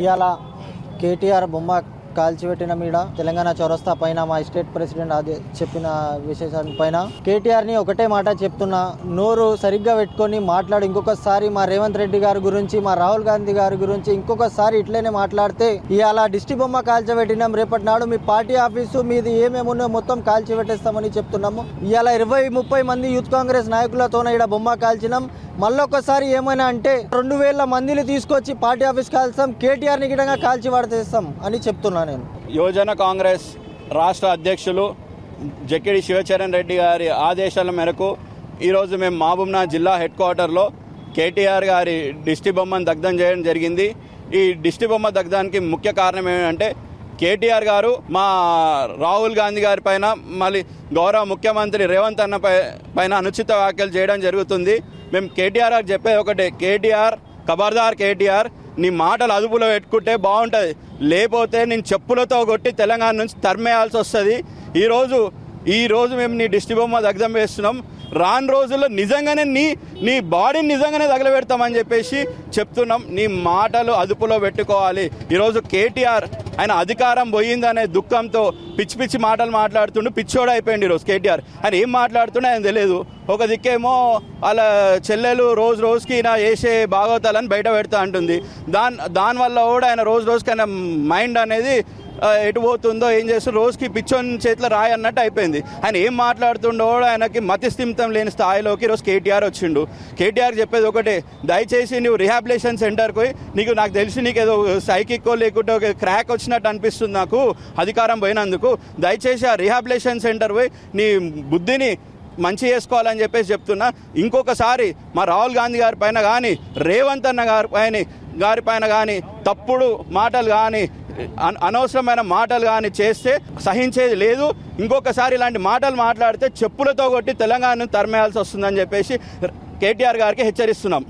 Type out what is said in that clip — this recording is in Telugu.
ఇవాళ కేటీఆర్ బొమ్మ కాల్చిపెట్టిన మీద తెలంగాణ చౌరస్తా పైన మా స్టేట్ ప్రెసిడెంట్ అది చెప్పిన విశేషాల పైన కేటీఆర్ని ఒకటే మాట చెప్తున్నా, నోరు సరిగ్గా పెట్టుకొని మాట్లాడు. ఇంకొకసారి మా రేవంత్ రెడ్డి గారి గురించి, మా రాహుల్ గాంధీ గారి గురించి ఇంకొకసారి ఇట్లనే మాట్లాడితే ఇవాళ దిష్టి బొమ్మ కాల్చిపెట్టినాం, రేపటి నాడు మీ పార్టీ ఆఫీసు మీది ఏమేమి ఉన్నాయో మొత్తం కాల్చిపెట్టేస్తామని చెప్తున్నాము. ఇవాళ 20-30 మంది యూత్ కాంగ్రెస్ నాయకులతోనే ఇక్కడ బొమ్మ కాల్చినాం. మళ్ళొకసారి ఏమైనా అంటే 2000 మందిని తీసుకొచ్చి పార్టీ ఆఫీస్ కాల్స్తాం, కేటీఆర్ని గిడంగా కాల్చి పడతేస్తాం అని చెప్తున్నా నేను. యువజన కాంగ్రెస్ రాష్ట్ర అధ్యక్షులు జక్కిడి శివచరణ్ రెడ్డి గారి ఆదేశాల మేరకు ఈరోజు మేము మహబూబ్నగర్ జిల్లా హెడ్ క్వార్టర్లో కేటీఆర్ గారి దిష్టి బొమ్మను దగ్ధం చేయడం జరిగింది. ఈ దిష్టి బొమ్మ దగ్ధానికి ముఖ్య కారణం ఏమిటంటే కేటీఆర్ గారు మా రాహుల్ గాంధీ గారి పైన, మళ్ళీ గౌరవ ముఖ్యమంత్రి రేవంత్ అన్న పైన అనుచిత వ్యాఖ్యలు చేయడం జరుగుతుంది. మేము కేటీఆర్ గారు చెప్పేది ఒకటే, కేటీఆర్ ఖబర్దార్ కేటీఆర్, నీ మాటలు అదుపులో పెట్టుకుంటే బాగుంటుంది, లేకపోతే నేను చెప్పులతో కొట్టి తెలంగాణ నుంచి తరిమేయాల్సి వస్తుంది. ఈరోజు మేము నీ దిష్టి బొమ్మ దగ్ధం వేస్తున్నాం. రాను రోజుల్లో నిజంగానే నీ బాడీని నిజంగానే తగలబెడతామని చెప్పేసి చెప్తున్నాం. నీ మాటలు అదుపులో పెట్టుకోవాలి. ఈరోజు కేటీఆర్ ఆయన అధికారం పోయిందనే దుఃఖంతో పిచ్చి మాటలు మాట్లాడుతుండు, పిచ్చోడు అయిపోయింది ఈరోజు కేటీఆర్. ఆయన ఏం మాట్లాడుతుండే ఆయన తెలియదు. ఒక దిక్కేమో వాళ్ళ చెల్లెలు రోజుకి ఈయన వేసే భాగవతాలని బయట పెడతా అంటుంది. దానివల్ల కూడా ఆయన రోజుకి ఆయన మైండ్ అనేది ఎటు పోతుందో ఏం చేస్తుందో రోజుకి పిచ్చోని చేతిలో రాయి అన్నట్టు అయిపోయింది. ఆయన ఏం మాట్లాడుతుండో ఆయనకి మతిస్థిమితం లేని స్థాయిలోకి ఈరోజు కేటీఆర్ వచ్చిండు. కేటీఆర్ చెప్పేది ఒకటే, దయచేసి నువ్వు రిహాబిలిటేషన్ సెంటర్కి పోయి, నాకు తెలిసి నీకు ఏదో సైకిక్కో లేకుంటే ఒక క్రాక్ వచ్చినట్టు అనిపిస్తుంది నాకు అధికారం పోయినందుకు, దయచేసి ఆ రిహాబిలిటేషన్ సెంటర్ పోయి నీ బుద్ధిని మంచి చేసుకోవాలని చెప్పేసి చెప్తున్నా. ఇంకొకసారి మా రాహుల్ గాంధీ గారి పైన కానీ, రేవంత్ అన్న గారి పైన కానీ తప్పుడు మాటలు కానీ, అనవసరమైన మాటలు కానీ చేస్తే సహించేది లేదు. ఇంకొకసారి ఇలాంటి మాటలు మాట్లాడితే చెప్పులతో కొట్టి తెలంగాణను తరిమేయాల్సి వస్తుందని చెప్పేసి కేటీఆర్ గారికి హెచ్చరిస్తున్నాం.